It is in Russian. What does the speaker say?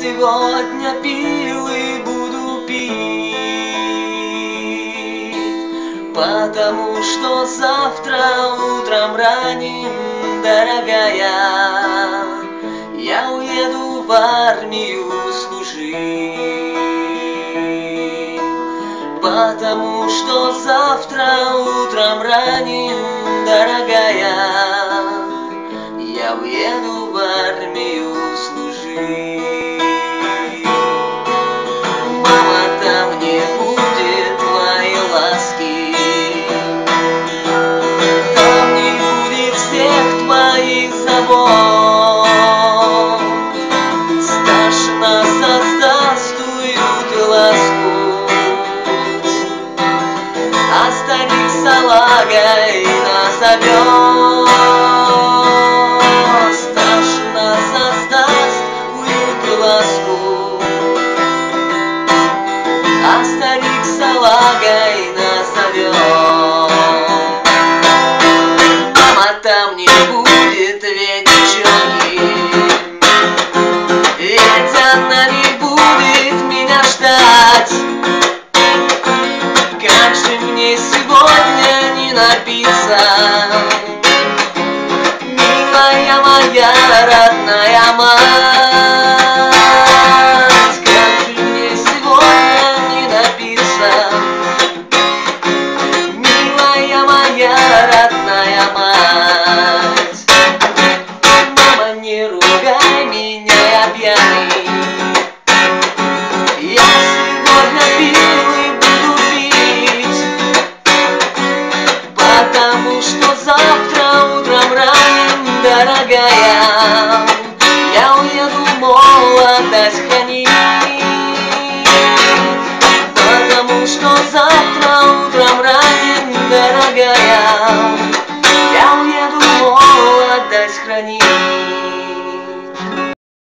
сегодня пил и буду пить, потому что завтра утром ранним, дорогая, я уеду в армию служить. Потому что завтра утром ранним, дорогая, я уеду в армию служить. Мама, там не будет твоей ласки, там не будет всех твоих забот. Старшина создаст уют и ласку, а старик салагой назовет. Старшина создаст уют и ласку, а старик салагой назовет. Мама, там не будет ведь девчонки, ведь она не будет меня ждать. Как же мне сегодня не напиться, милая моя родная мать? Как же мне сегодня не напиться, милая моя родная мать? Мама, не ругай меня, я пьяный, я сегодня пил и буду пить, потому что завтра утром ранним, дорогая, я уеду молодость хранить.